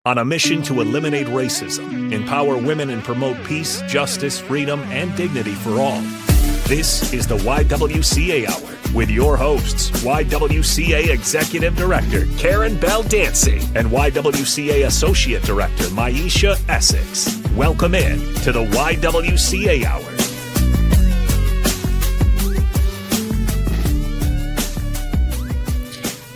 On a mission to eliminate racism, empower women, and promote peace, justice, freedom, and dignity for all. This is the YWCA Hour with your hosts, YWCA Executive Director Karen Bell Dancy and YWCA Associate Director Maisha Essex. Welcome in to the YWCA Hour.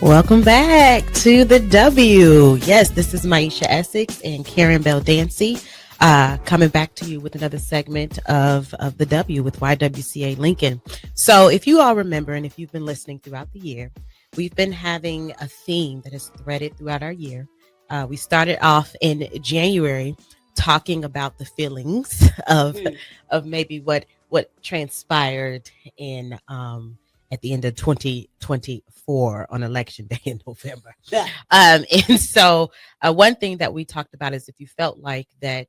Welcome back to the W. Yes, this is Maisha Essex and Karen Bell Dancy coming back to you with another segment of the W with YWCA Lincoln. So if you all remember, and if you've been listening throughout the year, we've been having a theme that has threaded throughout our year. We started off in January talking about the feelings of maybe what transpired in at the end of 2024 on election day in November. Yeah. And so one thing that we talked about is if you felt like that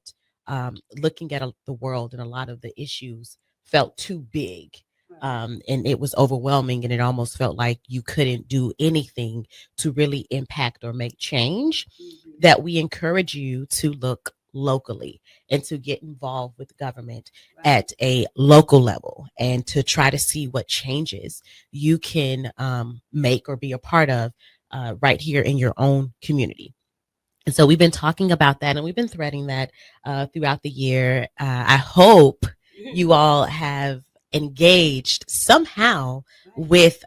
looking at the world and a lot of the issues felt too big and it was overwhelming and it almost felt like you couldn't do anything to really impact or make change, that we encourage you to look locally and to get involved with government at a local level and to try to see what changes you can make or be a part of right here in your own community. And so we've been talking about that and we've been threading that throughout the year. I hope you all have engaged somehow with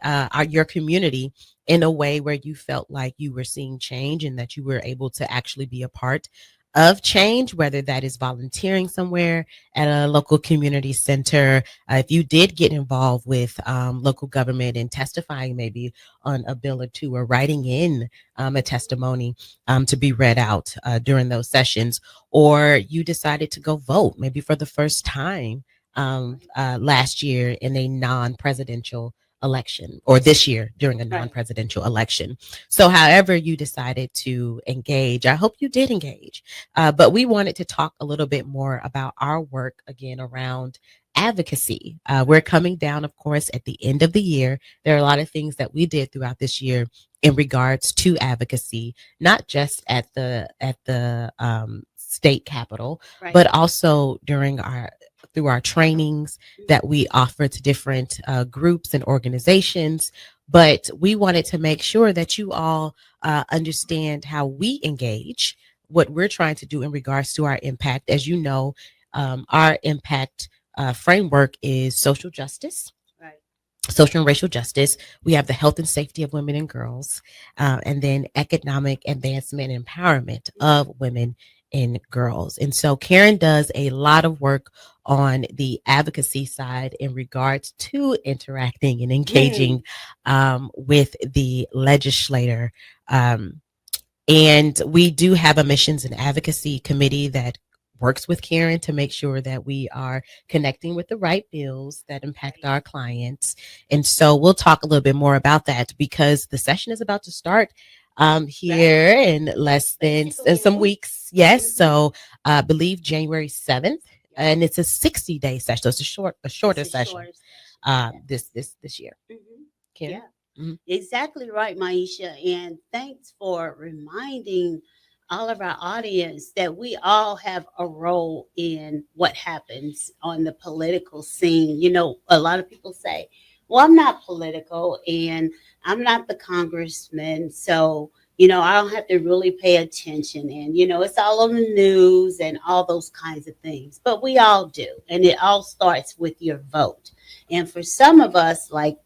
your community in a way where you felt like you were seeing change and that you were able to actually be a part of change, whether that is volunteering somewhere at a local community center. If you did get involved with local government and testifying maybe on a bill or two or writing in a testimony to be read out during those sessions, or you decided to go vote maybe for the first time last year in a non-presidential election, or this year during a non-presidential election. So however you decided to engage, I hope you did engage. But we wanted to talk a little bit more about our work again around advocacy. We're coming down, of course, at the end of the year. There are a lot of things that we did throughout this year in regards to advocacy, not just at the state capitol, but also through our trainings that we offer to different groups and organizations. But we wanted to make sure that you all understand how we engage, what we're trying to do in regards to our impact. As you know, our impact framework is social justice, social and racial justice. We have the health and safety of women and girls, and then economic advancement and empowerment of women and girls. And so Karen does a lot of work on the advocacy side in regards to interacting and engaging with the legislator. And we do have a missions and advocacy committee that works with Karen to make sure that we are connecting with the right bills that impact our clients. And so we'll talk a little bit more about that because the session is about to start here in less than some weeks. Yes. So I believe January 7th, and it's a 60-day session. So it's a shorter session this year. Yeah, exactly right, Maisha. And thanks for reminding all of our audience that we all have a role in what happens on the political scene. You know, a lot of people say, well, I'm not political and I'm not the congressman, so, you know, I don't have to really pay attention. And, you know, it's all on the news and all those kinds of things. But we all do. And it all starts with your vote. And for some of us, like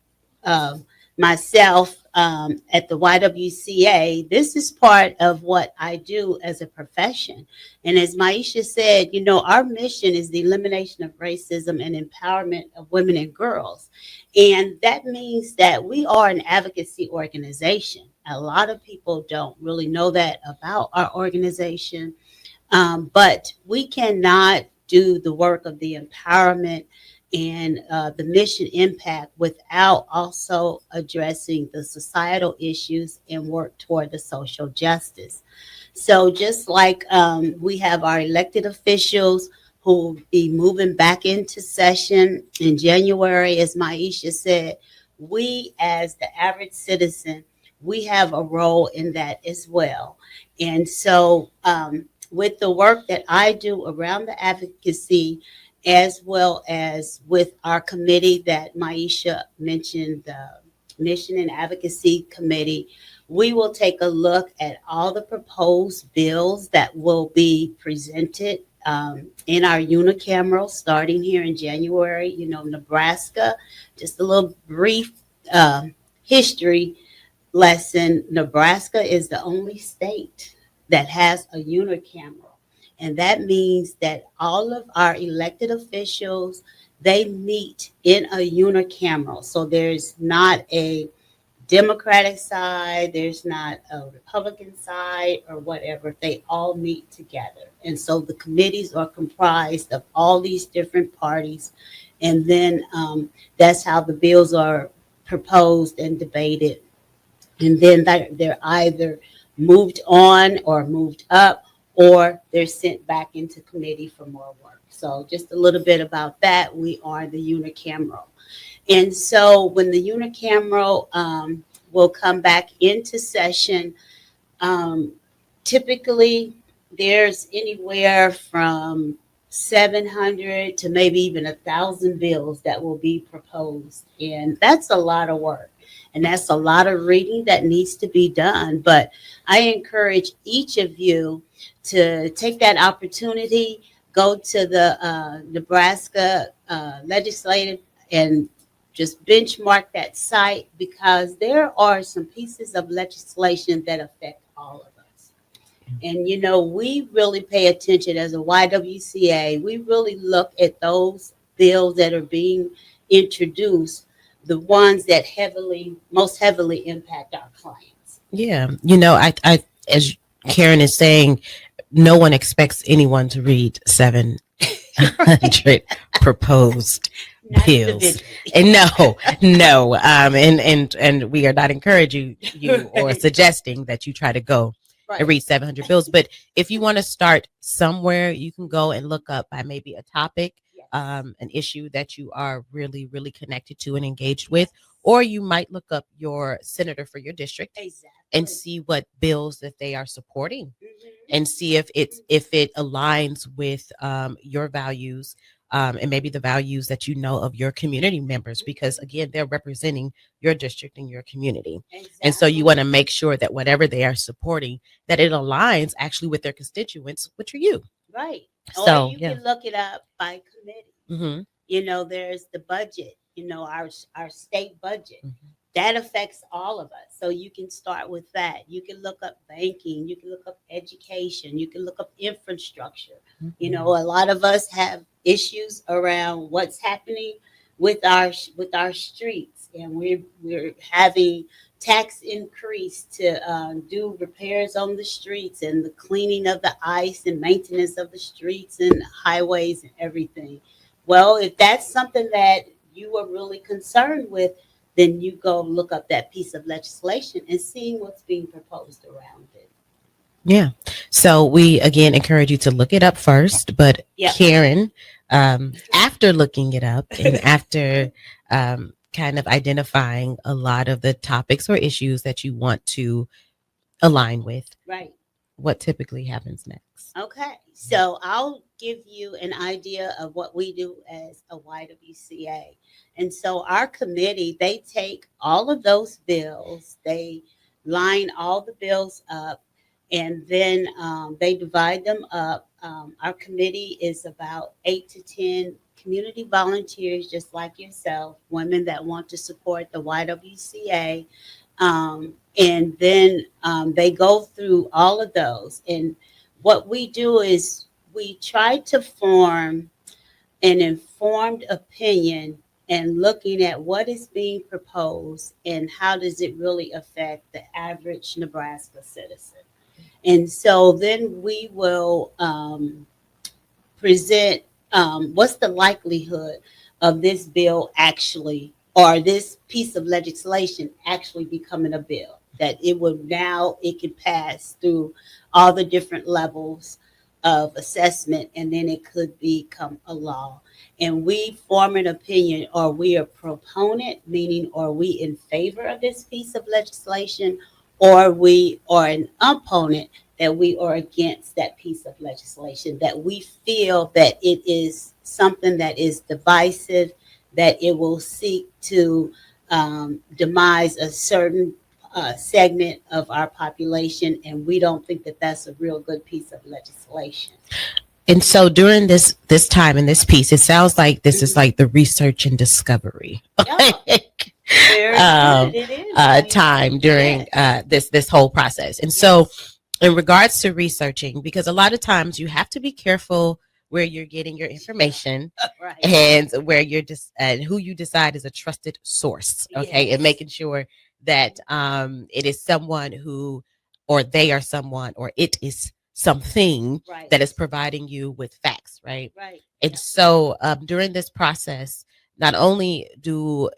myself at the YWCA, this is part of what I do as a profession. And as Maisha said, you know, our mission is the elimination of racism and empowerment of women and girls. And that means that we are an advocacy organization. A lot of people don't really know that about our organization, but we cannot do the work of the empowerment and the mission impact without also addressing the societal issues and work toward the social justice. So just like we have our elected officials who will be moving back into session in January, as Maisha said, we as the average citizen, we have a role in that as well. And so, with the work that I do around the advocacy, as well as with our committee that Maisha mentioned, the Mission and Advocacy Committee, we will take a look at all the proposed bills that will be presented in our unicameral starting here in January. You know, Nebraska, just a little brief history lesson. Nebraska is the only state that has a unicameral. And that means that all of our elected officials, they meet in a unicameral. So there's not a Democratic side, there's not a Republican side or whatever. They all meet together. And so the committees are comprised of all these different parties. And then that's how the bills are proposed and debated. And then they're either moved on or moved up, or they're sent back into committee for more work. So just a little bit about that. We are the unicameral. And so when the unicameral will come back into session, typically there's anywhere from 700 to maybe even 1,000 bills that will be proposed. And that's a lot of work. And that's a lot of reading that needs to be done. But I encourage each of you to take that opportunity, go to the Nebraska legislative and just benchmark that site, because there are some pieces of legislation that affect all of us. And, you know, we really pay attention as a YWCA. We really look at those bills that are being introduced, the ones that most heavily impact our clients. Yeah. You know, I as Karen is saying, no one expects anyone to read 700 proposed Not bills. individually. And no. And we are not encouraging you or suggesting that you try to go and Right. read 700 bills. But if you want to start somewhere, you can go and look up by maybe a topic, Yes. an issue that you are really, really connected to and engaged with. Or you might look up your senator for your district Exactly. and see what bills that they are supporting, Mhm. and see if it aligns with your values, and maybe the values that you know of your community members, because again, they're representing your district and your community. And so you Exactly. want to make sure that whatever they are supporting, that it aligns actually with their constituents, which are you. Right. Or So you yeah. can look it up by committee. Hmm. You know, there's the budget, you know, our state budget. Hmm. That affects all of us. So you can start with that. You can look up banking, you can look up education, you can look up infrastructure. You know, a lot of us have issues around what's happening with our streets, and we're having tax increase to do repairs on the streets and the cleaning of the ice and maintenance of the streets and highways and everything. Well, if that's something that you are really concerned with, then you go look up that piece of legislation and seeing what's being proposed around it. Yeah. So we again encourage you to look it up first. But Yep. Karen, after looking it up and after kind of identifying a lot of the topics or issues that you want to align with, Right. what typically happens next? Okay. So I'll give you an idea of what we do as a YWCA. And so our committee, they take all of those bills, they line all the bills up, and then they divide them up. Our committee is about 8 to 10 community volunteers, just like yourself, women that want to support the YWCA. And then they go through all of those. And what we do is we try to form an informed opinion and looking at what is being proposed and how does it really affect the average Nebraska citizen. And so then we will present what's the likelihood of this bill actually, or this piece of legislation actually becoming a bill, that it would now, it could pass through all the different levels of assessment, and then it could become a law. And we form an opinion, or we are proponent, meaning are we in favor of this piece of legislation, or we are an opponent, that we are against that piece of legislation, that we feel that it is something that is divisive, that it will seek to demise a certain segment of our population, and we don't think that that's a real good piece of legislation. And so during this time in this piece, it sounds like this is like the research and discovery Yeah, very good. It is. time during this whole process. And so, in regards to researching, because a lot of times you have to be careful where you're getting your information Right. and where you're just and who you decide is a trusted source. Okay, and making sure that it is someone who, or they are someone, or it is something Right. that is providing you with facts, right? Right. And so during this process, not only do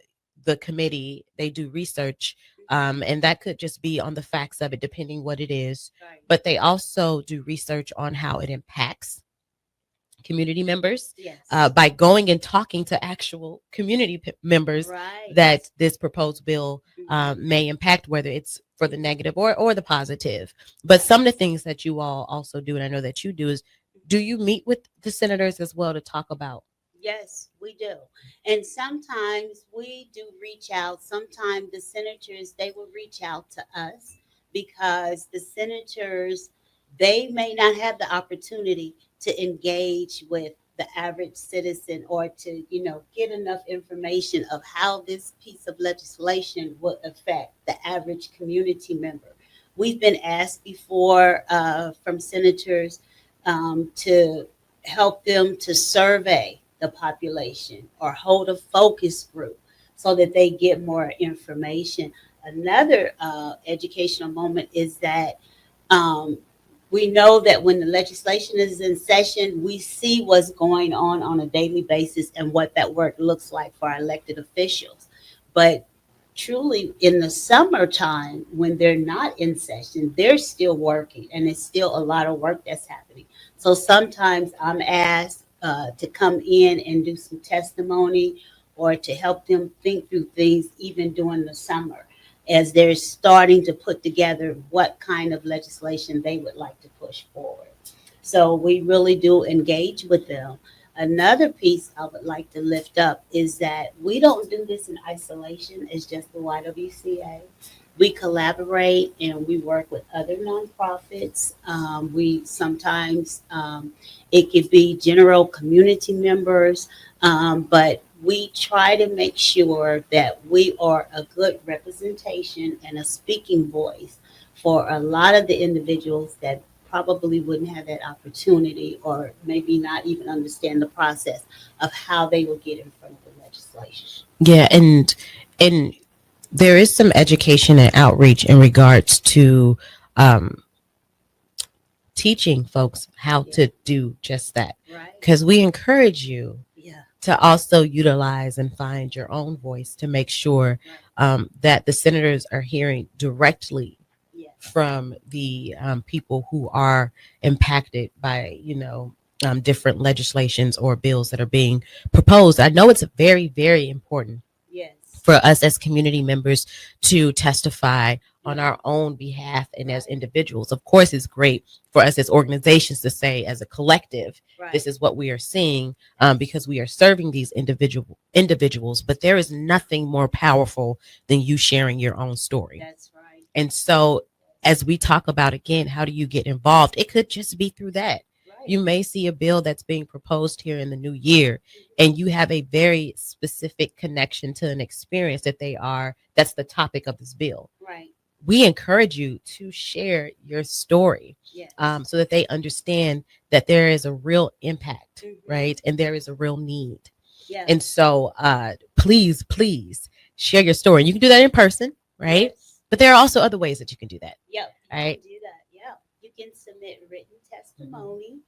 the committee, they do research, and that could just be on the facts of it, depending what it is, Right. but they also do research on how it impacts community members Yes. by going and talking to actual community members Right. that this proposed bill Mhm. may impact, whether it's for the negative or the positive. But some of the things that you all also do, and I know that you do, is do you meet with the senators as well to talk about? Yes, we do. And sometimes we do reach out. Sometimes the senators, they will reach out to us because the senators, they may not have the opportunity to engage with the average citizen or to, get enough information of how this piece of legislation would affect the average community member. We've been asked before from senators to help them to survey the population or hold a focus group so that they get more information. Another educational moment is that we know that when the legislation is in session, we see what's going on a daily basis and what that work looks like for our elected officials. But truly, in the summertime, when they're not in session, they're still working, and it's still a lot of work that's happening. So sometimes I'm asked to come in and do some testimony or to help them think through things even during the summer as they're starting to put together what kind of legislation they would like to push forward. So we really do engage with them. Another piece I would like to lift up is that we don't do this in isolation as just the YWCA. We collaborate and we work with other nonprofits. We sometimes it could be general community members, but we try to make sure that we are a good representation and a speaking voice for a lot of the individuals that probably wouldn't have that opportunity or maybe not even understand the process of how they will get in front of the legislation. Yeah, and there is some education and outreach in regards to um, teaching folks how to do just that, Right. because we encourage you Yeah. to also utilize and find your own voice to make sure that the senators are hearing directly Yes. from the people who are impacted by, different legislations or bills that are being proposed. I know it's very, very important Yes. for us as community members to testify on our own behalf and as individuals. Of course, it's great for us as organizations to say, as a collective, Right. this is what we are seeing, because we are serving these individuals. But there is nothing more powerful than you sharing your own story. That's right. And so, as we talk about again, how do you get involved? It could just be through that. Right. You may see a bill that's being proposed here in the new year, and you have a very specific connection to an experience that's the topic of this bill. Right. We encourage you to share your story, Yes. so that they understand that there is a real impact, Mhm. right? And there is a real need. Yeah. And so please, please share your story. You can do that in person, right? Yes. But there are also other ways that you can do that. Yep. You Right. can do that. Yeah. You can submit written testimony.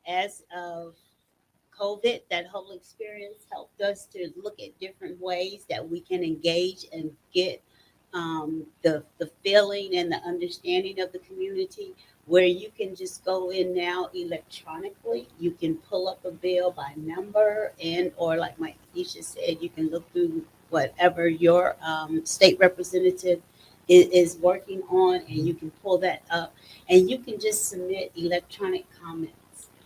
As of COVID, that whole experience helped us to look at different ways that we can engage and get the feeling and the understanding of the community. Where you can just go in now electronically, you can pull up a bill by number, and or like my Isha said, you can look through whatever your state representative is working on, and you can pull that up, and you can just submit electronic comments.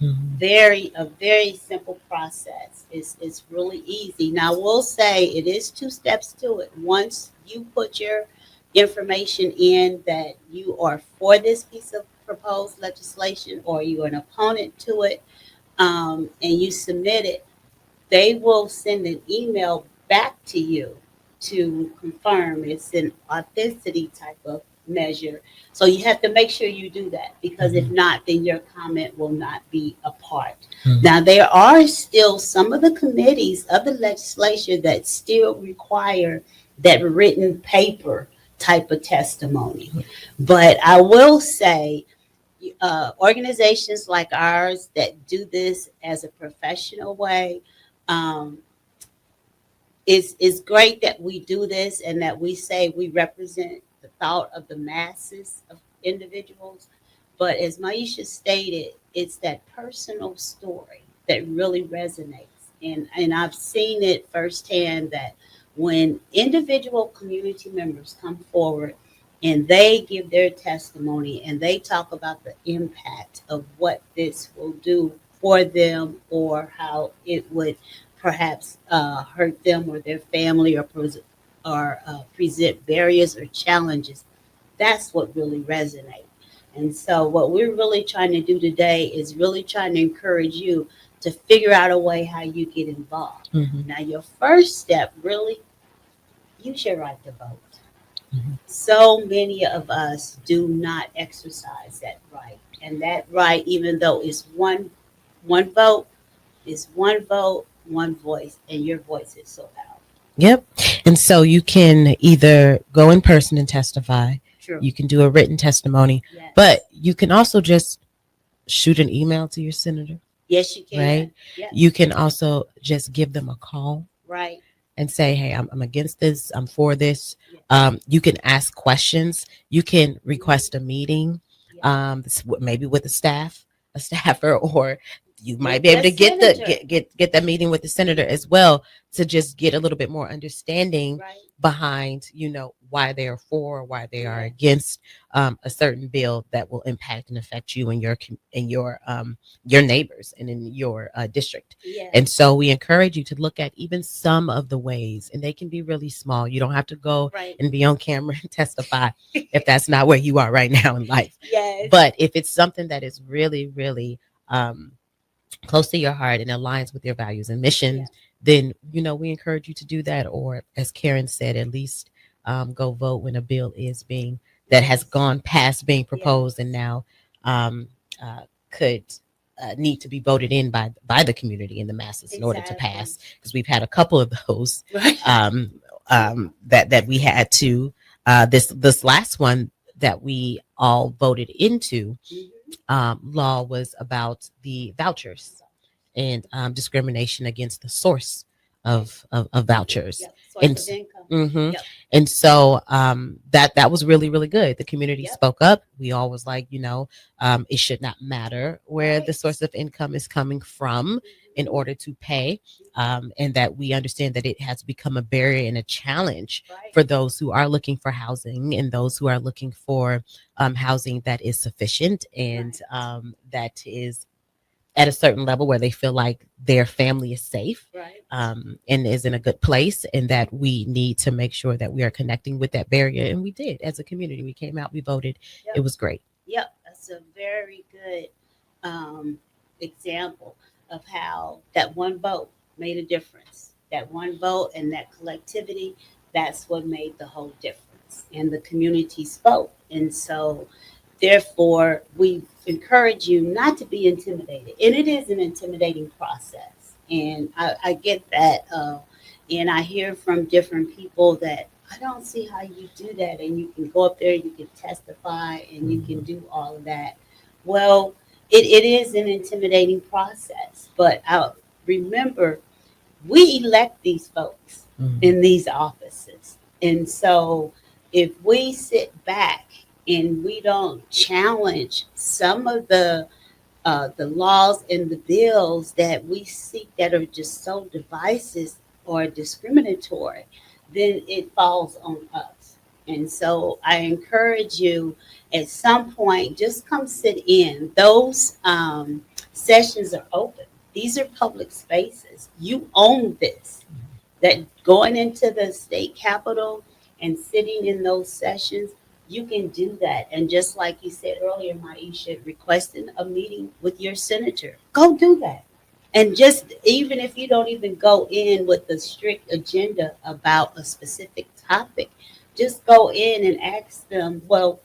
Mhm. A very simple process. It's really easy. Now, we'll say it is two steps to it. Once you put your information in that you are for this piece of proposed legislation or you're an opponent to it, and you submit it, they will send an email back to you to confirm it's an authenticity type of measure. So you have to make sure you do that, because if not, then your comment will not be a part. Mhm. Now, there are still some of the committees of the legislature that still require that written paper type of testimony. But I will say, organizations like ours that do this as a professional way, um, it's great that we do this and that we say we represent the thought of the masses of individuals. But as Maisha stated, it's that personal story that really resonates. And I've seen it firsthand that when individual community members come forward and they give their testimony and they talk about the impact of what this will do for them, or how it would perhaps hurt them or their family, or present barriers or challenges, that's what really resonates. And so, what we're really trying to do today is really trying to encourage you to figure out a way how you get involved. Mhm. Now, your first step, really, use your right to vote. Mhm. So many of us do not exercise that right, and that right, even though it's one vote, is one vote, one voice, and your voice is so powerful. Yep. And so you can either go in person and testify, True. you can do a written testimony, but Yes. you can also just shoot an email to your senator, Yes, you right? can. Yes. You can also just give them a call Right. and say, hey, I'm against this, I'm for this. Yes. You can ask questions, you can Mhm. request a meeting, Yes. maybe with a staffer, or you might With be able the to senator. get that meeting with the senator as well, to just get a little bit more understanding Right. behind, why they are for or why they are Yes. against a certain bill that will impact and affect you and your neighbors and in your district. And Yes. so we encourage you to look at even some of the ways, and they can be really small. You don't have to go Right. and be on camera and testify if that's not where you are right now in life. Yes. But if it's something that is really, really close to your heart and aligns with your values and missions, Yes. then we encourage you to do that. Or, as Karen said, at least go vote when a bill is being that has Yes. gone past being proposed and Yes. now um, could need to be voted in by the community and the masses in order to Exactly. pass. Because we've had a couple of those Right. that we had to this last one that we all voted into. Mhm. Law was about the vouchers and discrimination against the source Right. of vouchers. Yep. Source And of income. mhm. Yep. And so that was really, really good. The community Yep. spoke up. We all was like, it should not matter where the Right. source of income is coming from in Mhm. order to pay, and that we understand that it has become a barrier and a challenge Right. for those who are looking for housing and those who are looking for housing that is sufficient and Right. that is at a certain level where they feel like their family is safe, Right. and is in a good place, and that we need to make sure that we are connecting with that barrier. And we did as a community. We came out, we voted. It Yep. was great. Yep. That's a very good um, example of how that one vote made a difference. That one vote and that collectivity, that's what made the whole difference. And the community spoke. And so, therefore, we encourage you not to be intimidated. And it is an intimidating process. And I get that. And I hear from different people that I don't see how you do that. And you can go up there, you can testify, and you can do all of that. Well, it is an intimidating process. But remember, we elect these folks Mhm. in these offices. And so if we sit back and we don't challenge some of the laws and the bills that we seek that are just so divisive or discriminatory, then it falls on us. And so I encourage you at some point, just come sit in. Those sessions are open. These are public spaces. You own this. That going into the state capitol and sitting in those sessions, you can do that. And just like you said earlier, Maisha, requesting a meeting with your senator, go do that. And just even if you don't even go in with the strict agenda about a specific topic, just go in and ask them, well,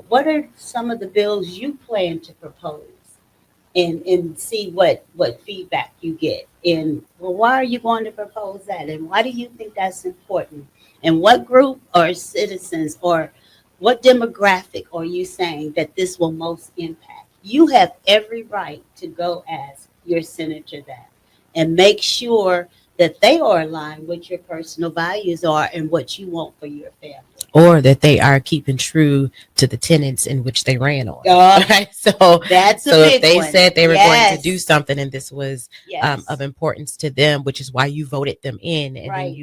what are some of the bills you plan to propose? And see what feedback you get. And well, why are you going to propose that? And why do you think that's important? And what group or citizens or what demographic are you saying that this will most impact? You have every right to go ask your senator that and make sure that they are aligned with your personal values are and what you want for your family. Or that they are keeping true to the tenets in which they ran on. Right? So that's if they said they were going to do Yes. something and this was Yes. of importance to them, which is why you voted them in, and Right.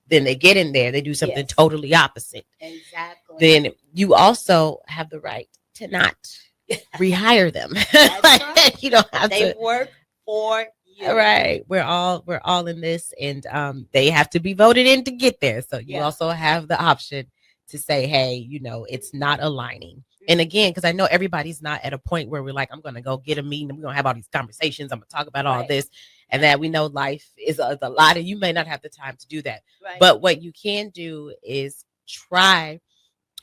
then they get in there, they do something Yes. totally opposite. Exactly. Then you also have the right to not rehire them. That's Like, right. you don't have They to. work for you. Right, we're all in this, and they have to be voted in to get there. So you Yeah. also have the option to say, hey, it's not aligning. And again, because I know everybody's not at a point where we're like, I'm going to go get a meeting and we're going to have all these conversations, I'm going to talk about all Right. this, and that we know life is a lot, and you may not have the time to do that. Right. But what you can do is try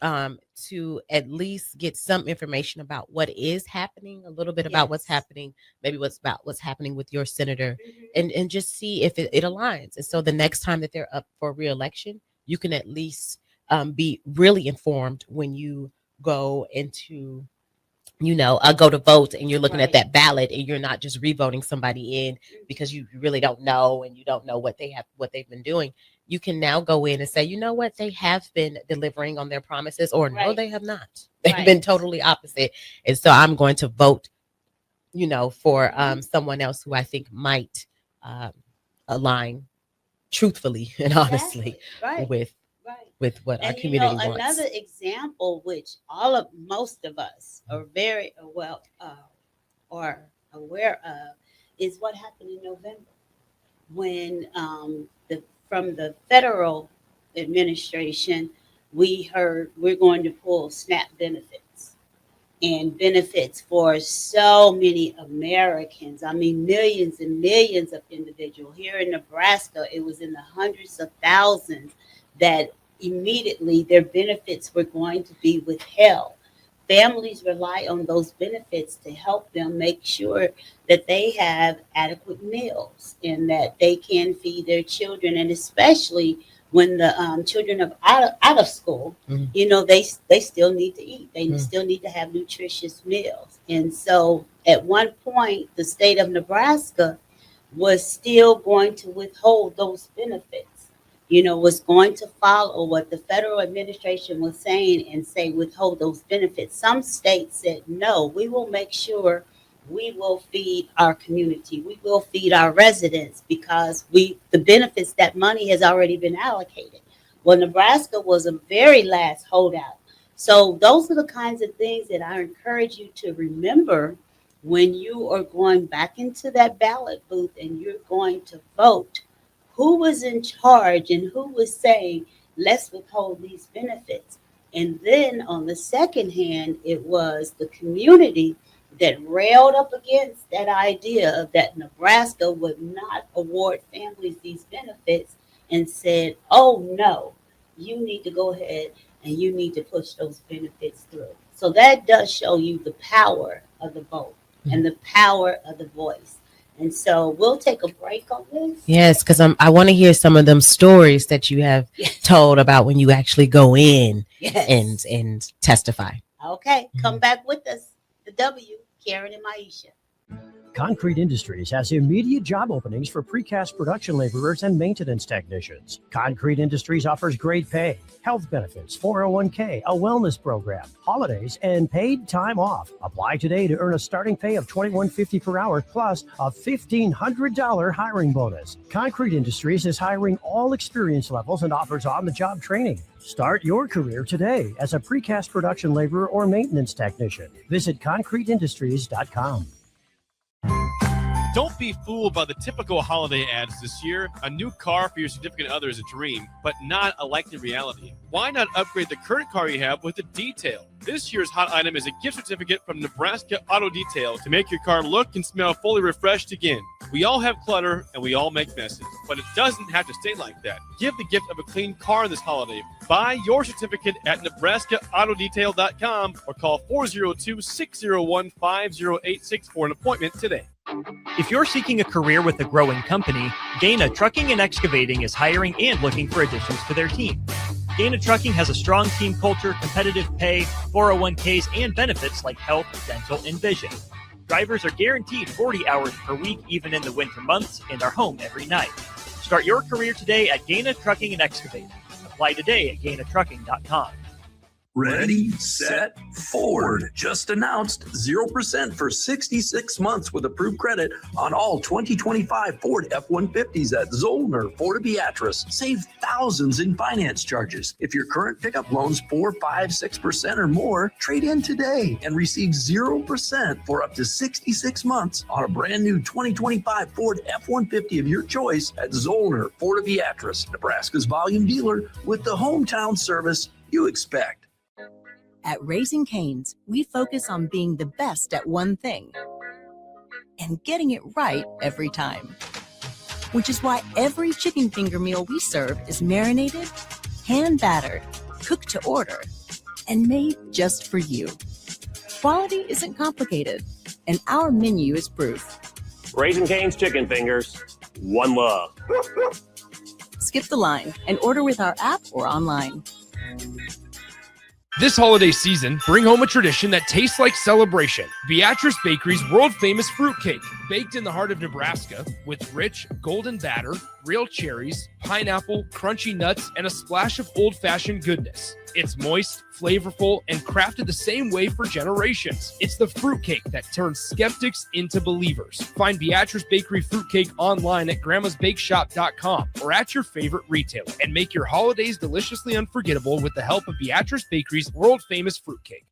to at least get some information about what is happening, a little bit about what's Yes. happening, maybe what's happening with your senator, Mhm. and just see if it aligns. And so the next time that they're up for reelection, you can at least be really informed when you go into go to vote and you're looking at Right. that ballot and you're not just revoting somebody in because you really don't know, and you don't know what they've been doing. You can now go in and say, you know what, they have been delivering on their promises, or no, Right. they have not. They've Right. been totally opposite. And so I'm going to vote, for Mhm. someone else who I think might um, align truthfully and honestly Exactly. Right. with Right. what our And community another wants. example, which most of us are very well or aware of, is what happened in November when the from the federal administration we heard we're going to pull SNAP benefits and benefits for so many Americans. I mean, millions and millions of individuals. Here in Nebraska, it was in the hundreds of thousands that immediately their benefits were going to be withheld. Families rely on those benefits to help them make sure that they have adequate meals and that they can feed their children, and especially when the children are out of school, Mhm. they still need to eat. They Mm. still need to have nutritious meals. And so at one point, the state of Nebraska was still going to withhold those benefits. Was going to follow what the federal administration was saying and say withhold those benefits. Some states said, no, we will make sure we will feed our community. We will feed our residents because the benefits, that money has already been allocated. Well, Nebraska was a very last holdout. So those are the kinds of things that I encourage you to remember when you are going back into that ballot booth and you're going to vote. Who was in charge and who was saying, let's withhold these benefits? And then on the second hand, it was the community that railed up against that idea of that Nebraska would not award families these benefits and said, oh no, you need to go ahead and you need to push those benefits through. So that does show you the power of the vote and the power of the voice. And so we'll take a break on this. Yes, because I want to hear some of them stories that you have Yes. told about when you actually go in Yes. and testify. Okay, come back with us. The W, Karen and Maisha. Concrete Industries has immediate job openings for precast production laborers and maintenance technicians. Concrete Industries offers great pay, health benefits, 401k, a wellness program, holidays, and paid time off. Apply today to earn a starting pay of $21.50 per hour plus a $1,500 hiring bonus. Concrete Industries is hiring all experience levels and offers on-the-job training. Start your career today as a precast production laborer or maintenance technician. Visit concreteindustries.com. Don't be fooled by the typical holiday ads this year. A new car for your significant other is a dream, but not a likely reality. Why not upgrade the current car you have with a detail? This year's hot item is a gift certificate from Nebraska Auto Detail to make your car look and smell fully refreshed again. We all have clutter and we all make messes, but it doesn't have to stay like that. Give the gift of a clean car this holiday. Buy your certificate at NebraskaAutoDetail.com or call 402-601-5086 for an appointment today. If you're seeking a career with a growing company, Gaina Trucking and Excavating is hiring and looking for additions to their team. Gaina Trucking has a strong team culture, competitive pay, 401ks, and benefits like health, dental, and vision. Drivers are guaranteed 40 hours per week, even in the winter months, and are home every night. Start your career today at Gaina Trucking and Excavating. Apply today at GainaTrucking.com. Ready, set, Ford just announced 0% for 66 months with approved credit on all 2025 Ford F-150s at Zollner, Fort Beatrice. Save thousands in finance charges. If your current pickup loan's 4, 5, 6% or more, trade in today and receive 0% for up to 66 months on a brand new 2025 Ford F-150 of your choice at Zollner, Fort Beatrice, Nebraska's volume dealer with the hometown service you expect. At Raising Cane's, we focus on being the best at one thing and getting it right every time. Which is why every chicken finger meal we serve is marinated, hand-battered, cooked to order, and made just for you. Quality isn't complicated, and our menu is proof. Raising Cane's chicken fingers, one love. Skip the line and order with our app or online. This holiday season, bring home a tradition that tastes like celebration. Beatrice Bakery's world-famous fruitcake, baked in the heart of Nebraska with rich, golden batter, real cherries, pineapple, crunchy nuts, and a splash of old-fashioned goodness. It's moist, flavorful, and crafted the same way for generations. It's the fruitcake that turns skeptics into believers. Find Beatrice Bakery fruitcake online at grandmasbakeshop.com or at your favorite retailer, and make your holidays deliciously unforgettable with the help of Beatrice Bakery's world-famous fruitcake.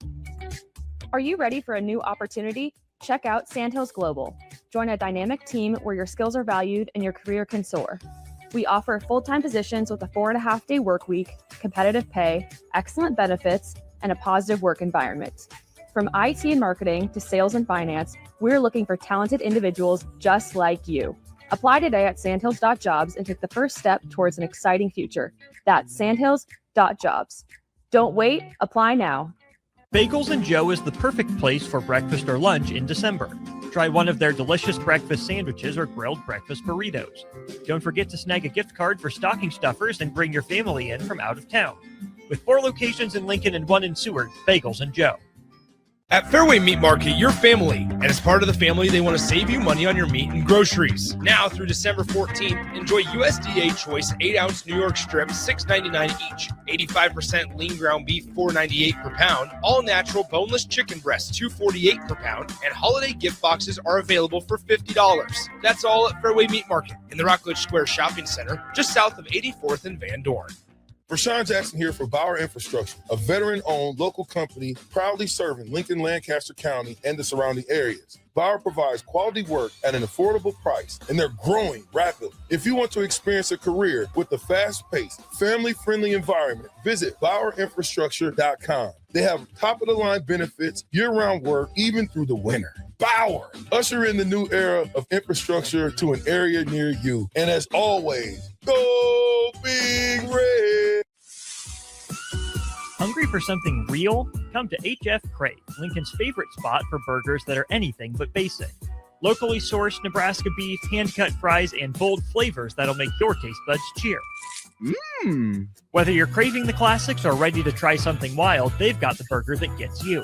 Are you ready for a new opportunity? Check out Sandhills Global. Join a dynamic team where your skills are valued and your career can soar. We offer full-time positions with a 4.5-day work week, competitive pay, excellent benefits, and a positive work environment. From IT and marketing to sales and finance, we're looking for talented individuals just like you. Apply today at sandhills.jobs and take the first step towards an exciting future. That's sandhills.jobs. Don't wait, apply now. Bagels & Joe is the perfect place for breakfast or lunch in December. Try one of their delicious breakfast sandwiches or grilled breakfast burritos. Don't forget to snag a gift card for stocking stuffers and bring your family in from out of town. With 4 locations in Lincoln and 1 in Seward, Bagels & Joe. At Fairway Meat Market, you're family, and as part of the family, they want to save you money on your meat and groceries. Now through December 14th, enjoy USDA Choice 8-ounce New York strips, $6.99 each, 85% lean ground beef, $4.98 per pound, all-natural boneless chicken breasts, $2.48 per pound, and holiday gift boxes are available for $50. That's all at Fairway Meat Market in the Rockledge Square Shopping Center, just south of 84th and Van Dorn. Rashawn Jackson here for Bauer Infrastructure, a veteran-owned local company proudly serving Lincoln, Lancaster County, and the surrounding areas. Bauer provides quality work at an affordable price, and they're growing rapidly. If you want to experience a career with a fast-paced, family-friendly environment, visit BauerInfrastructure.com. They have top-of-the-line benefits, year-round work, even through the winter. Bauer, usher in the new era of infrastructure to an area near you. And as always, go Big Red! Hungry for something real? Come to HF Crave, Lincoln's favorite spot for burgers that are anything but basic. Locally sourced Nebraska beef, hand-cut fries, and bold flavors that'll make your taste buds cheer. Whether you're craving the classics or ready to try something wild, they've got the burger that gets you.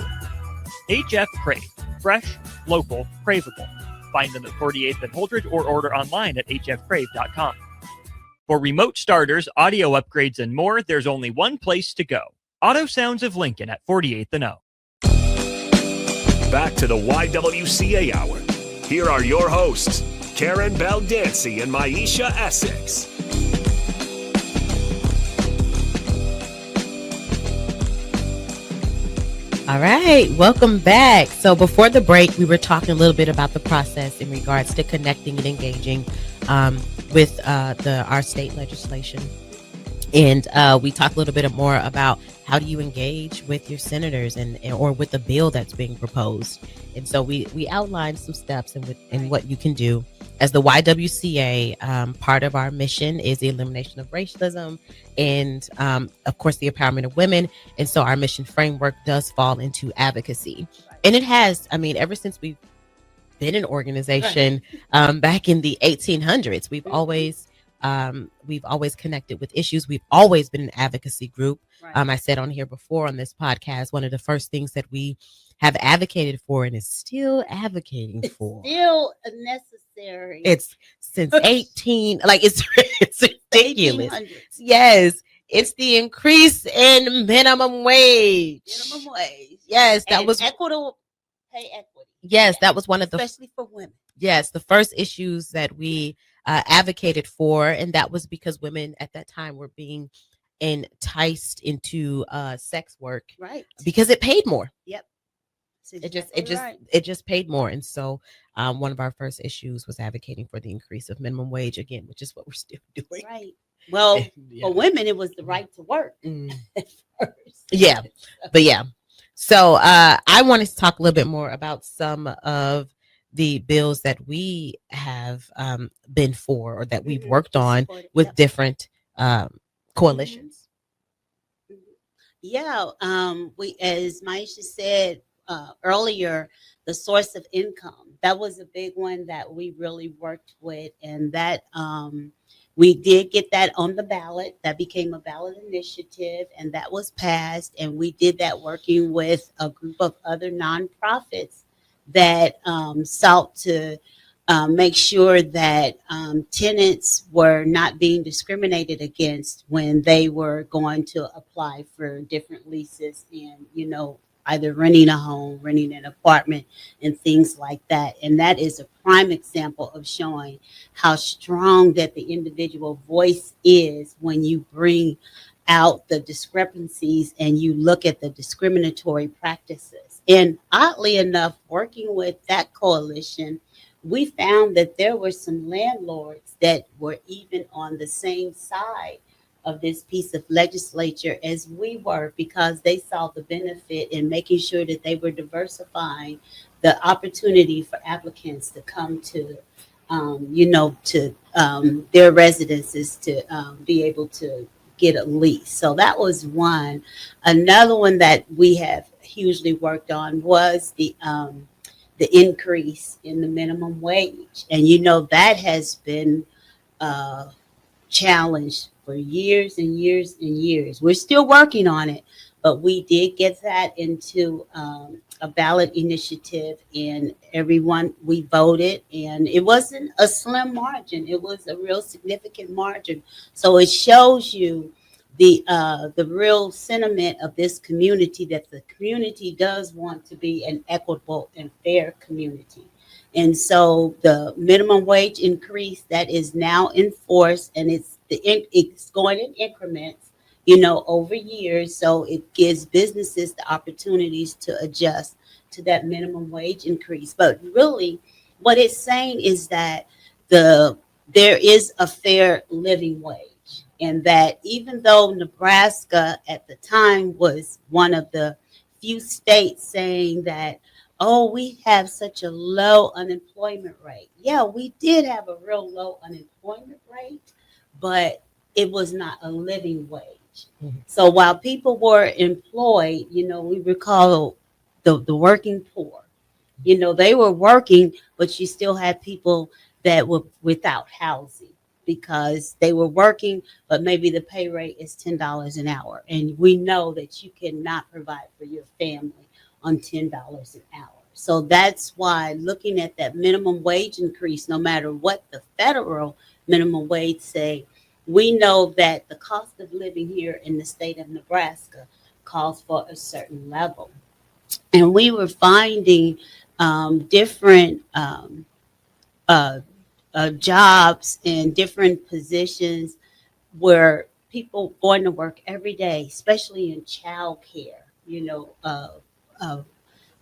HF Crave. Fresh, local, craveable. Find them at 48th and Holdridge or order online at hfcrave.com. For remote starters, audio upgrades, and more, there's only one place to go. Auto Sounds of Lincoln at 48th and O. Back to the YWCA Hour. Here are your hosts, Karen Bell Dancy and Maisha Essex. All right, welcome back. So before the break, we were talking a little bit about the process in regards to connecting and engaging with our state legislation. And we talked a little bit more about how do you engage with your senators and or with the bill that's being proposed. And so we outlined some steps and what you can do. As the YWCA, part of our mission is the elimination of racism and, of course, the empowerment of women. And so our mission framework does fall into advocacy. And it has, I mean, ever since we've been an organization back in the 1800s, we've always connected with issues. We've always been an advocacy group. I said on here before on this podcast, one of the first things that we have advocated for and is still advocating for. Still necessary. It's since it's ridiculous. Yes. It's the increase in minimum wage. Minimum wage. Yes. That was equitable pay equity. Yes. That was one of the, especially for women. Yes. The first issues that we advocated for. And that was because women at that time were being enticed into sex work. Right. Because it paid more. Yep. It just paid more. And so one of our first issues was advocating for the increase of minimum wage again, which is what we're still doing. Right. Well, for women, it was the right to work. Yeah. But yeah. So I wanted to talk a little bit more about some of the bills that we have been for or that we've worked on with different coalitions. Yeah. We, as Maisha said earlier, the source of income, that was a big one that we really worked with, and that we did get that on the ballot. That became a ballot initiative, and that was passed. And we did that working with a group of other nonprofits that sought to make sure that tenants were not being discriminated against when they were going to apply for different leases and, either renting a home, renting an apartment, and things like that. And that is a prime example of showing how strong that the individual voice is when you bring out the discrepancies and you look at the discriminatory practices. And oddly enough, working with that coalition, we found that there were some landlords that were even on the same side of this piece of legislature as we were, because they saw the benefit in making sure that they were diversifying the opportunity for applicants to come to, their residences to be able to get a lease. So that was one. Another one that we have hugely worked on was the increase in the minimum wage. And that has been challenged for years and years and years. We're still working on it, but we did get that into a ballot initiative, and we voted, and it wasn't a slim margin. It was a real significant margin. So it shows you the real sentiment of this community, that the community does want to be an equitable and fair community. And so the minimum wage increase that is now in force, and it's going in increments, over years. So it gives businesses the opportunities to adjust to that minimum wage increase. But really, what it's saying is that there is a fair living wage, and that even though Nebraska at the time was one of the few states saying that, oh, we have such a low unemployment rate. Yeah, we did have a real low unemployment rate, but it was not a living wage. Mm-hmm. So while people were employed, we recall the working poor. They were working, but you still had people that were without housing because they were working, but maybe the pay rate is $10 an hour. And we know that you cannot provide for your family on $10 an hour. So that's why looking at that minimum wage increase, no matter what the federal minimum wage say, we know that the cost of living here in the state of Nebraska calls for a certain level. And we were finding different uh, jobs and different positions where people going to work every day, especially in childcare, uh,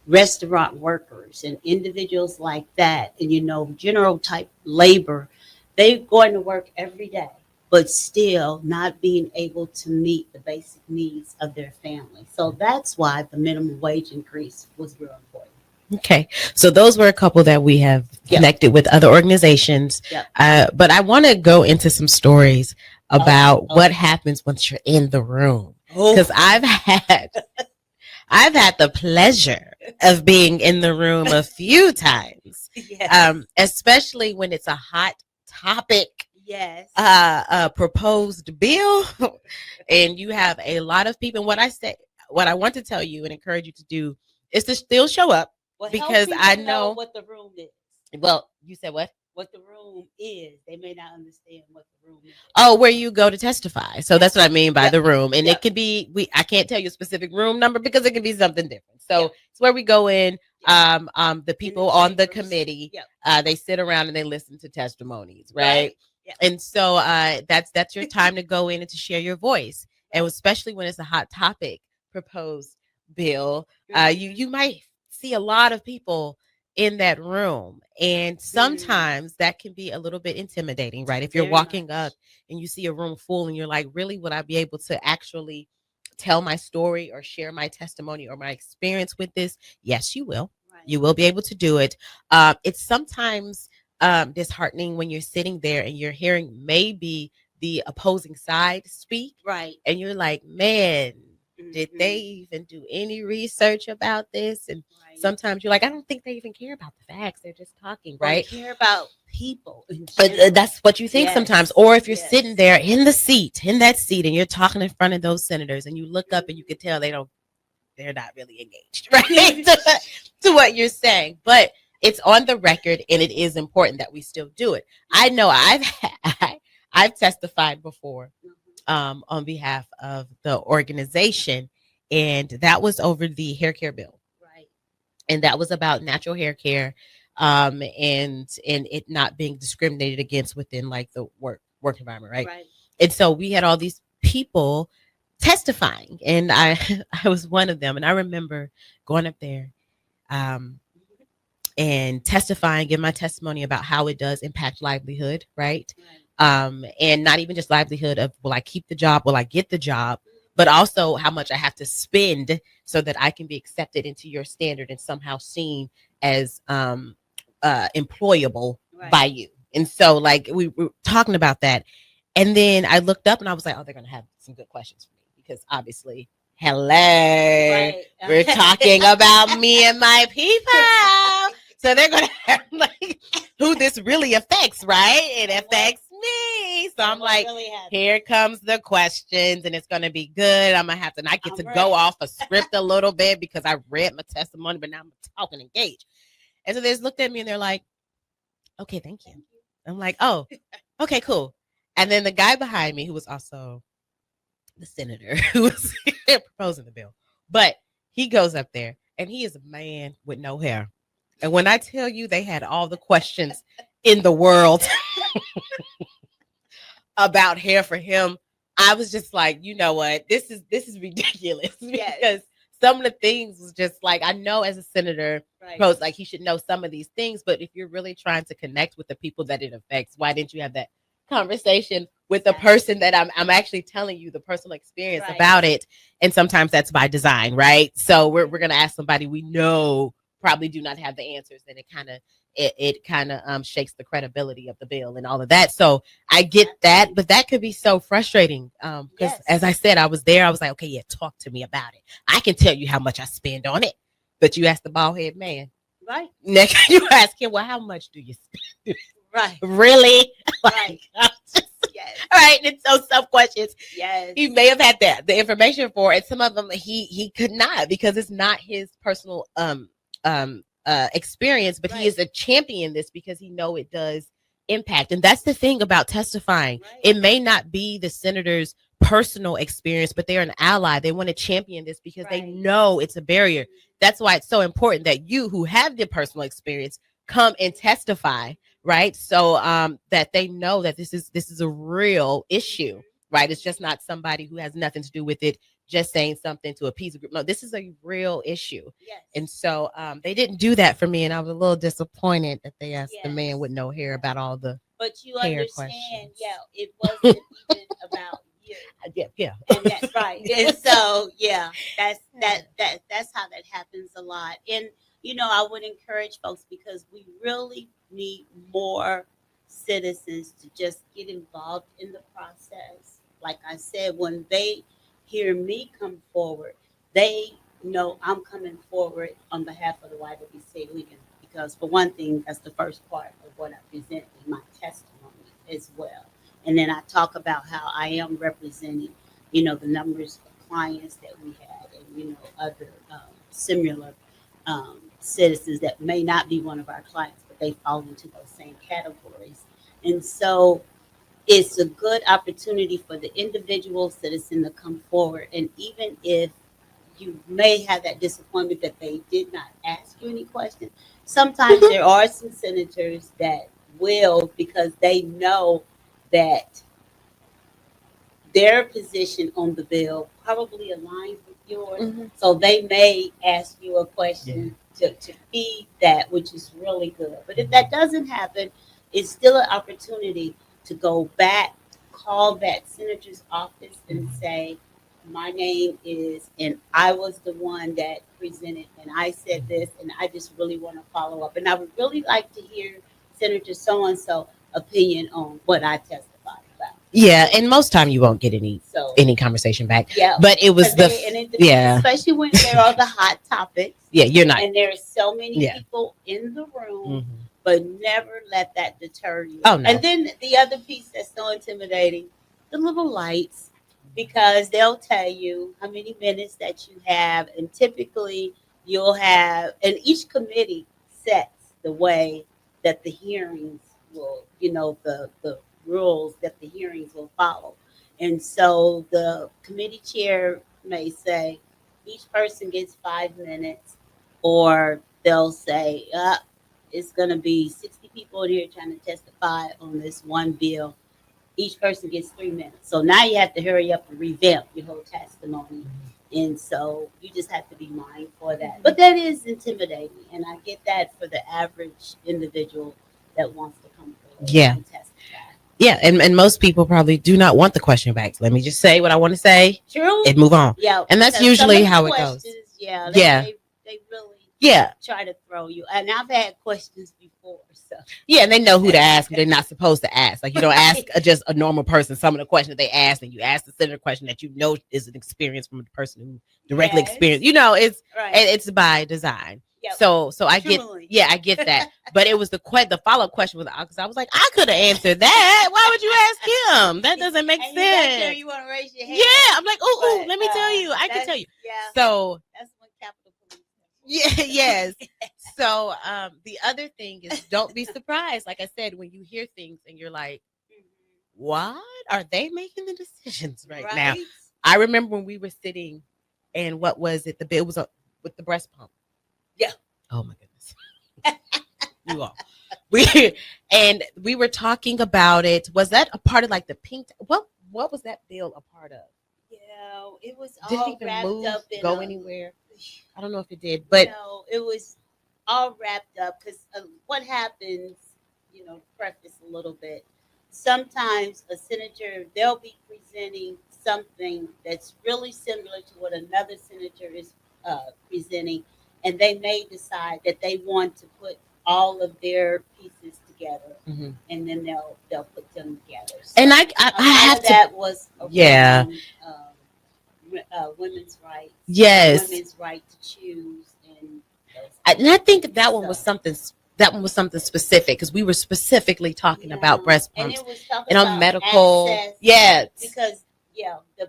restaurant workers and individuals like that, and general type labor, they going to work every day, but still not being able to meet the basic needs of their family. So that's why the minimum wage increase was real important. Okay, so those were a couple that we have connected with other organizations. But I want to go into some stories about what happens once you're in the room, because I've had the pleasure of being in the room a few times, especially when it's a hot topic. Yes. A proposed bill, and you have a lot of people. And what I want to tell you and encourage you to do is to still show up, because I know what the room is. Well, you said what? What the room is. They may not understand what the room is. Oh, where you go to testify. So that's what I mean by the room. And it could be, I can't tell you a specific room number because it can be something different. So it's where we go in. The people on the committee, they sit around and they listen to testimonies, right? And so that's your time to go in and to share your voice. And especially when it's a hot topic proposed bill, you might see a lot of people in that room, and sometimes that can be a little bit intimidating, right? If you're walking up and you see a room full and you're like, really, would I be able to actually tell my story or share my testimony or my experience with this? Yes, you will. You will be able to do it. It's sometimes disheartening when you're sitting there and you're hearing maybe the opposing side speak, right? And you're like, man, did they even do any research about this? And sometimes you're like, I don't think they even care about the facts. They're just talking, right? Or care about people. But that's what you think sometimes. Or if you're sitting there in that seat, and you're talking in front of those senators, and you look up and you can tell they're not really engaged, right? to what you're saying. But it's on the record, and it is important that we still do it. I know I've testified before on behalf of the organization, and that was over the hair care bill, right? And that was about natural hair care, and it not being discriminated against within like the work environment, right? And so we had all these people testifying, and I was one of them, and I remember going up there and testifying, give my testimony about how it does impact livelihood, right? And not even just livelihood of, will I keep the job, will I get the job, but also how much I have to spend so that I can be accepted into your standard and somehow seen as employable by you. And so like we were talking about that. And then I looked up and I was like, oh, they're going to have some good questions for me, because obviously, we're talking about me and my people. So they're going to have like who this really affects, right? It affects me. So I'm like, here comes the questions, and it's going to be good. I'm going to have to not get to go off a script a little bit because I read my testimony, but now I'm talking engaged. And so they just looked at me and they're like, okay, thank you. I'm like, oh, okay, cool. And then the guy behind me, who was also the senator who was proposing the bill, but he goes up there and he is a man with no hair. And when I tell you they had all the questions in the world about hair for him, I was just like, you know what? This is ridiculous. Because some of the things was just like, I know as a senator, like he should know some of these things, but if you're really trying to connect with the people that it affects, why didn't you have that conversation with the person that I'm actually telling you the personal experience about it? And sometimes that's by design, right? So we're going to ask somebody we know probably do not have the answers, and it kind of shakes the credibility of the bill and all of that. So I get that, but that could be so frustrating because as I said, I was there. I was like, okay, yeah, talk to me about it. I can tell you how much I spend on it, but you ask the bald head man, right? Next, you ask him, well, how much do you spend? Right? Really? Like, all right. And so some questions, he may have had the information for, and some of them he could not, because it's not his personal experience, but he is a champion this because he know it does impact. And that's the thing about testifying. It may not be the senator's personal experience, but they're an ally. They want to champion this because they know it's a barrier. That's why it's so important that you who have the personal experience come and testify, right? So that they know that this is a real issue, right? It's just not somebody who has nothing to do with it just saying something to appease a group. No, this is a real issue. Yes. And so they didn't do that for me, and I was a little disappointed that they asked the man with no hair about all the But you hair understand, questions. yeah, it wasn't even about you. Yeah. And that's right. And so, yeah, that's how that happens a lot. And I would encourage folks, because we really need more citizens to just get involved in the process. Like I said, when they hear me come forward, they know I'm coming forward on behalf of the YWCA Lincoln, because for one thing, that's the first part of what I present in my testimony as well. And then I talk about how I am representing, the numbers of clients that we had, and other similar citizens that may not be one of our clients, but they fall into those same categories. And so it's a good opportunity for the individual citizen to come forward. And even if you may have that disappointment that they did not ask you any questions, sometimes there are some senators that will, because they know that their position on the bill probably aligns with yours. Mm-hmm. So they may ask you a question to feed that, which is really good. But if that doesn't happen, it's still an opportunity to go back, call that senator's office and say, my name is, and I was the one that presented, and I said this, and I just really want to follow up. And I would really like to hear Senator so-and-so opinion on what I testified about. Yeah, and most time you won't get any conversation back. Yeah, but it was especially when there are the hot topics. Yeah, you're not, and there's so many people in the room. Mm-hmm. But never let that deter you. Oh, no. And then the other piece that's so intimidating, the little lights, because they'll tell you how many minutes that you have, and typically you'll have, and each committee sets the way that the hearings will, the rules that the hearings will follow. And so the committee chair may say each person gets 5 minutes, or they'll say, it's going to be 60 people in here trying to testify on this one bill. Each person gets 3 minutes. So now you have to hurry up and revamp your whole testimony. And so you just have to be mindful of that. But that is intimidating. And I get that for the average individual that wants to come forward and testify. Yeah, and most people probably do not want the question back. Let me just say what I want to say. True. And move on. Yeah. And that's usually how it goes. Yeah. They really try to throw you. And I've had questions before. So yeah, and they know who to ask. They're not supposed to ask. Like, you don't ask just a normal person some of the questions they ask, and you ask the senator question that is an experience from the person who directly experienced. It's by design. Yep. So I get that. But it was the follow-up question was, because I was like, I could have answered that. Why would you ask him? That doesn't make sense. You want to raise your hand? Yeah, I'm like, let me tell you. I can tell you. Yeah. So that's what Capitol Police. Yeah, yes. So the other thing is, don't be surprised. Like I said, when you hear things and you're like, what are they making the decisions right now? I remember when we were sitting, and what was it? The bill was with the breast pump. Yeah. Oh my goodness. You all. We were talking about it. Was that a part of like the pink? What was that bill a part of? Yeah, it was did all it even wrapped move, up in go anywhere? I don't know if it did, but no, it was all wrapped up because what happens, to preface a little bit, sometimes a senator, they'll be presenting something that's really similar to what another senator is presenting, and they may decide that they want to put all of their pieces together, and then they'll put them together. So, and I have to. That was around, women's rights. Yes, women's right to choose, and I think that one was something. That one was something specific because we were specifically talking about breast pumps and on medical. Access, yes, because if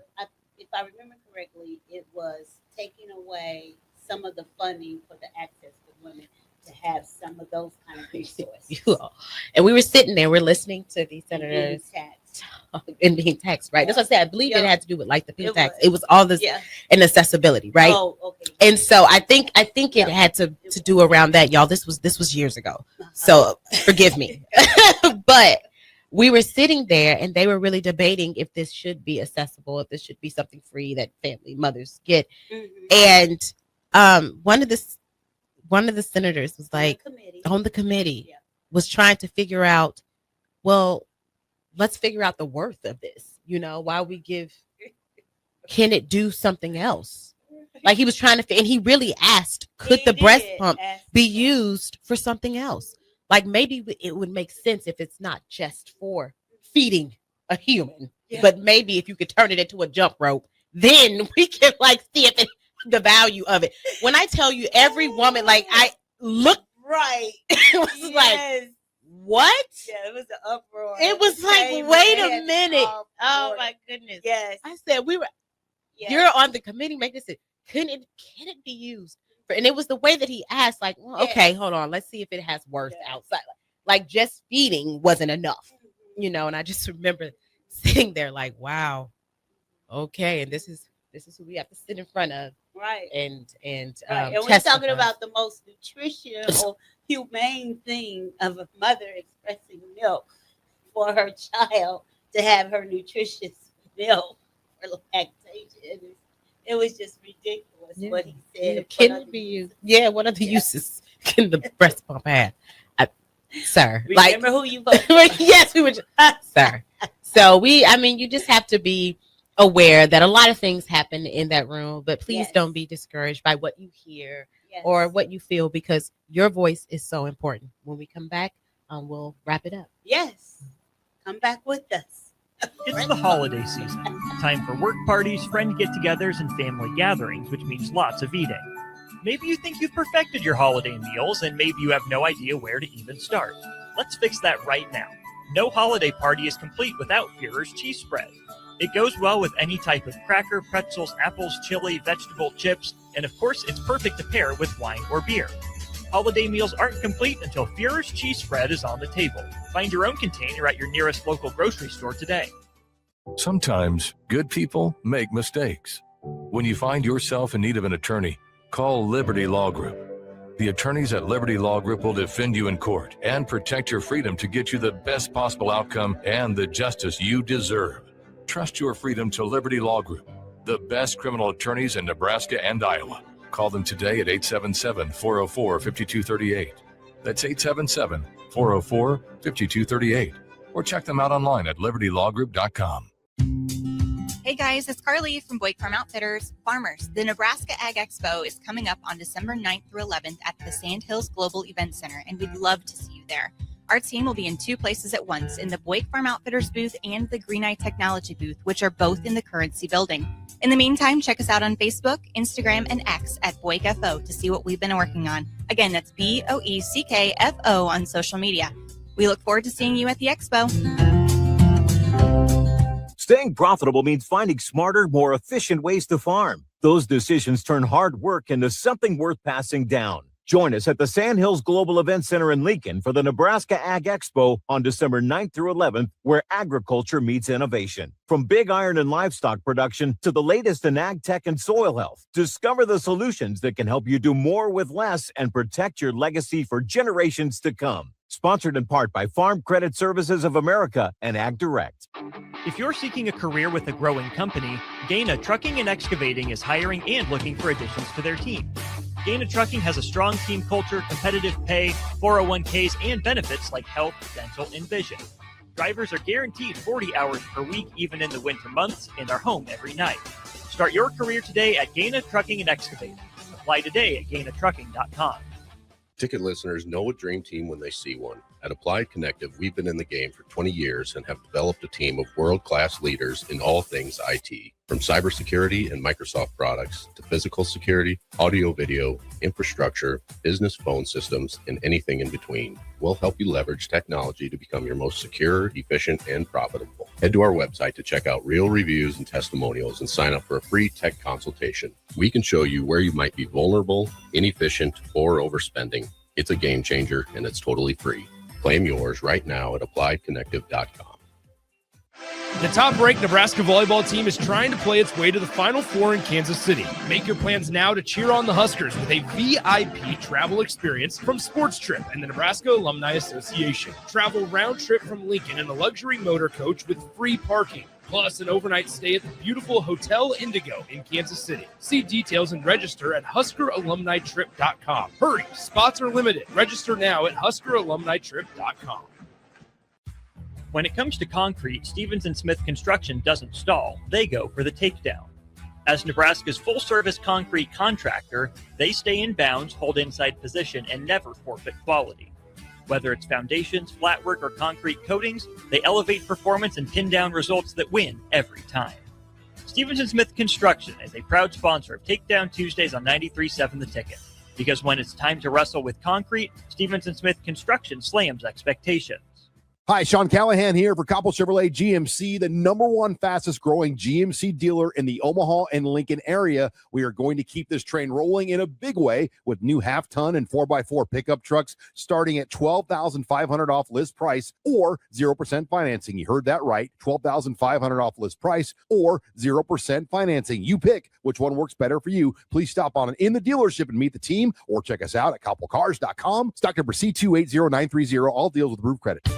I remember correctly, it was taking away some of the funding for the access for women. to have some of those kind of resources. And we were sitting there, we're listening to these senators and being taxed, right? That's what I said. I believe it had to do with like the food tax. It was all this and accessibility, right? Oh, okay. And so I think it had to do around that, y'all. This was years ago, so forgive me. But we were sitting there, and they were really debating if this should be accessible, if this should be something free that family mothers get. And one of the senators was like on the committee was trying to figure out, well, let's figure out the worth of this. Why we give? Can it do something else? Like he was trying to, and he really asked, could the breast pump be used for something else? Like maybe it would make sense if it's not just for feeding a human, but maybe if you could turn it into a jump rope, then we can like see if the value of it. When I tell you, every woman, like I looked right, it was like, what? Yeah, it was an uproar. It was like, wait a minute. Oh my goodness. Yes. I said you're on the committee making this. Can it be used? And it was the way that he asked, like, well, okay, hold on, let's see if it has worth outside. Like just feeding wasn't enough, and I just remember sitting there like, wow, okay, and this is who we have to sit in front of. Right. And and we're talking about the most nutritional, humane thing of a mother expressing milk for her child to have her nutritious milk for lactation. It was just ridiculous what he said. Can it be used? Yeah, what other uses can the breast pump have? Sir. Remember who you voted for? Yes, we were sir. So you just have to be aware that a lot of things happen in that room, but please don't be discouraged by what you hear or what you feel, because your voice is so important. When we come back, we'll wrap it up. Yes. Come back with us. It's the holiday season. Time for work parties, friend get-togethers, and family gatherings, which means lots of eating. Maybe you think you've perfected your holiday meals, and maybe you have no idea where to even start. Let's fix that right now. No holiday party is complete without Führer's cheese spread. It goes well with any type of cracker, pretzels, apples, chili, vegetable, chips, and of course, it's perfect to pair with wine or beer. Holiday meals aren't complete until Führer's cheese spread is on the table. Find your own container at your nearest local grocery store today. Sometimes good people make mistakes. When you find yourself in need of an attorney, call Liberty Law Group. The attorneys at Liberty Law Group will defend you in court and protect your freedom to get you the best possible outcome and the justice you deserve. Trust your freedom to Liberty Law Group, the best criminal attorneys in Nebraska and Iowa. Call them today at 877-404-5238. That's 877-404-5238. Or check them out online at libertylawgroup.com. Hey guys, it's Carly from Boyd Farm Outfitters. Farmers, the Nebraska Ag Expo is coming up on December 9th through 11th at the Sandhills Global Event Center, and we'd love to see you there. Our team will be in two places at once, in the Boyd Farm Outfitters booth and the Green Eye Technology booth, which are both in the Currency building. In the meantime, check us out on Facebook, Instagram, and X at BoydFO to see what we've been working on. Again, that's BOECKFO on social media. We look forward to seeing you at the expo. Staying profitable means finding smarter, more efficient ways to farm. Those decisions turn hard work into something worth passing down. Join us at the Sandhills Global Event Center in Lincoln for the Nebraska Ag Expo on December 9th through 11th, where agriculture meets innovation. From big iron and livestock production to the latest in ag tech and soil health, discover the solutions that can help you do more with less and protect your legacy for generations to come. Sponsored in part by Farm Credit Services of America and Ag Direct. If you're seeking a career with a growing company, Gaina Trucking and Excavating is hiring and looking for additions to their team. Gaina Trucking has a strong team culture, competitive pay, 401ks, and benefits like health, dental, and vision. Drivers are guaranteed 40 hours per week, even in the winter months, and are home every night. Start your career today at Gaina Trucking and Excavating. Apply today at GainaTrucking.com. Ticket listeners know a dream team when they see one. At Applied Connective, we've been in the game for 20 years and have developed a team of world-class leaders in all things IT. From cybersecurity and Microsoft products to physical security, audio-video, infrastructure, business phone systems, and anything in between. We'll help you leverage technology to become your most secure, efficient, and profitable. Head to our website to check out real reviews and testimonials and sign up for a free tech consultation. We can show you where you might be vulnerable, inefficient, or overspending. It's a game changer, and it's totally free. Claim yours right now at appliedconnective.com. The top-ranked Nebraska volleyball team is trying to play its way to the Final Four in Kansas City. Make your plans now to cheer on the Huskers with a VIP travel experience from Sports Trip and the Nebraska Alumni Association. Travel round trip from Lincoln in a luxury motor coach with free parking, plus an overnight stay at the beautiful Hotel Indigo in Kansas City. See details and register at HuskerAlumniTrip.com. Hurry, spots are limited. Register now at HuskerAlumniTrip.com. When it comes to concrete, Stevens & Smith Construction doesn't stall. They go for the takedown. As Nebraska's full-service concrete contractor, they stay in bounds, hold inside position, and never forfeit quality. Whether it's foundations, flatwork, or concrete coatings, they elevate performance and pin down results that win every time. Stevens & Smith Construction is a proud sponsor of Takedown Tuesdays on 93.7 The Ticket. Because when it's time to wrestle with concrete, Stevens & Smith Construction slams expectations. Hi, Sean Callahan here for Coppell Chevrolet GMC, the #1 fastest growing GMC dealer in the Omaha and Lincoln area. We are going to keep this train rolling in a big way with new half-ton and 4x4 pickup trucks starting at $12,500 off list price or 0% financing. You heard that right, $12,500 off list price or 0% financing. You pick which one works better for you. Please stop on in the dealership and meet the team or check us out at coppellcars.com. Stock number C280930. All deals with approved credit.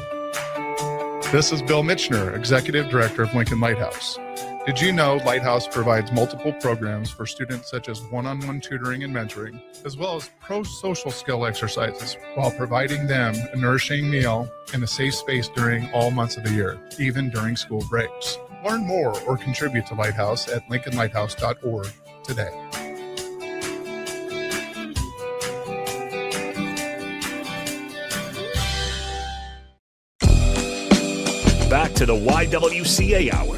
This is Bill Mitchner, Executive Director of Lincoln Lighthouse. Did you know Lighthouse provides multiple programs for students such as one-on-one tutoring and mentoring, as well as pro-social skill exercises, while providing them a nourishing meal and a safe space during all months of the year, even during school breaks? Learn more or contribute to Lighthouse at lincolnlighthouse.org today. Back to the YWCA Hour.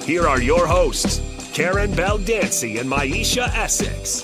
Here are your hosts, Karen Bell-Dancy and Maisha Essex.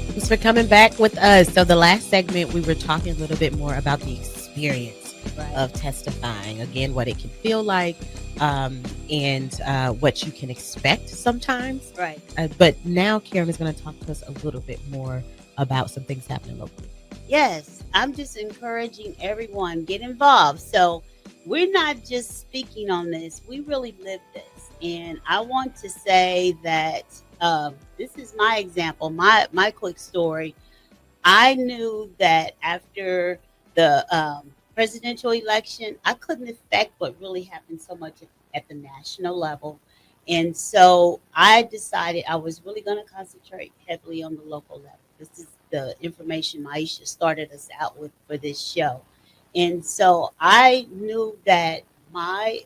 Thanks for coming back with us. So the last segment, we were talking a little bit more about the experience of testifying. Again, what it can feel like, and what you can expect sometimes. Right. But now Karen is going to talk to us a little bit more about some things happening locally. Yes, I'm just encouraging everyone, get involved. So we're not just speaking on this, we really live this. And I want to say that this is my example, my quick story. I knew that after the presidential election, I couldn't affect what really happened so much at the national level. And so I decided I was really going to concentrate heavily on the local level. This is the information Maisha started us out with for this show. And so I knew that my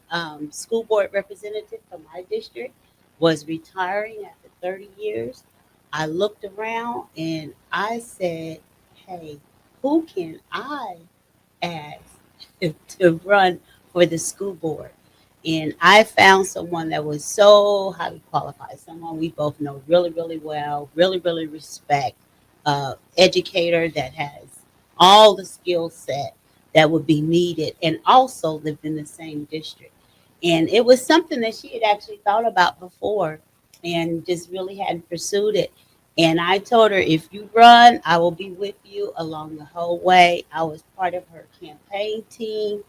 school board representative from my district was retiring after 30 years. I looked around and I said, hey, who can I ask to run for the school board? And I found someone that was so highly qualified, someone we both know really, really well, really, really respect, educator that has all the skill set that would be needed and also lived in the same district. And it was something that she had actually thought about before and just really hadn't pursued it. And I told her, if you run, I will be with you along the whole way. I was part of her campaign team,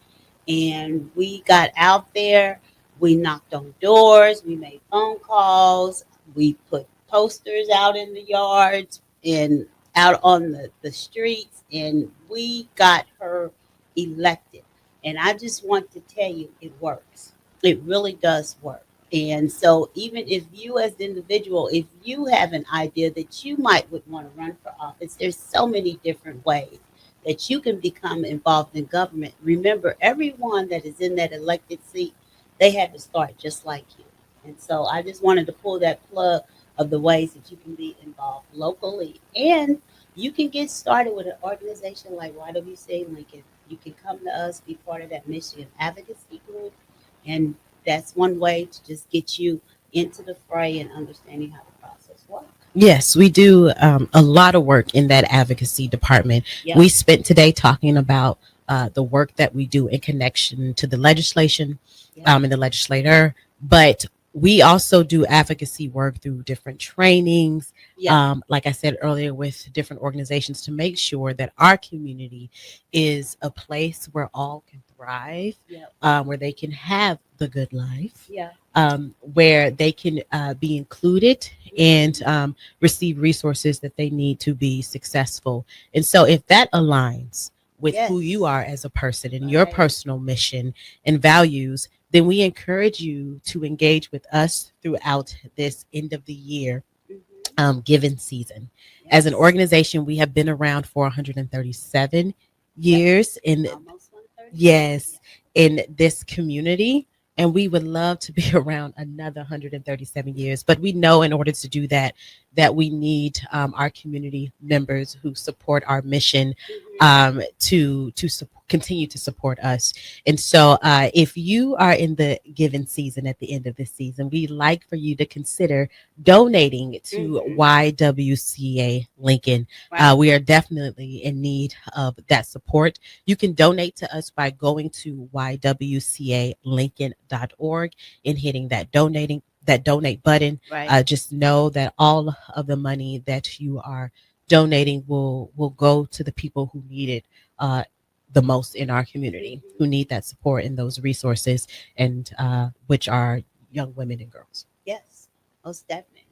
and we got out there. We knocked on doors. We made phone calls. We put posters out in the yards and out on the streets, and we got her elected. And I just want to tell you, it works. It really does work. And so even if you as the individual, if you have an idea that you would want to run for office, there's so many different ways that you can become involved in government. Remember, everyone that is in that elected seat, they had to start just like you. And so I just wanted to pull that plug of the ways that you can be involved locally. And you can get started with an organization like YWCA Lincoln. You can come to us, be part of that Michigan advocacy group, and that's one way to just get you into the fray and understanding how the process works. Yes, we do a lot of work in that advocacy department. Yep. We spent today talking about the work that we do in connection to the legislation and the legislator, but we also do advocacy work through different trainings, like I said earlier, with different organizations to make sure that our community is a place where all can thrive, where they can have the good life, where they can be included and receive resources that they need to be successful. And so if that aligns with who you are as a person and your personal mission and values, then we encourage you to engage with us throughout this end of the year giving season. As an organization, we have been around for 137 years in in this community, and we would love to be around another 137 years. But we know in order to do that, that we need our community members who support our mission to continue to support us. And so if you are in the giving season at the end of this season, we'd like for you to consider donating to YWCA Lincoln. We are definitely in need of that support. You can donate to us by going to ywcalincoln.org and hitting that donate button. Just know that all of the money that you are donating will go to the people who need it the most in our community, who need that support and those resources, and which are young women and girls. Yes, most definitely.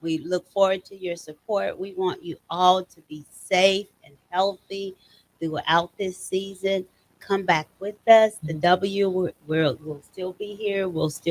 We look forward to your support. We want you all to be safe and healthy throughout this season. Come back with us. The W will still be here. We'll still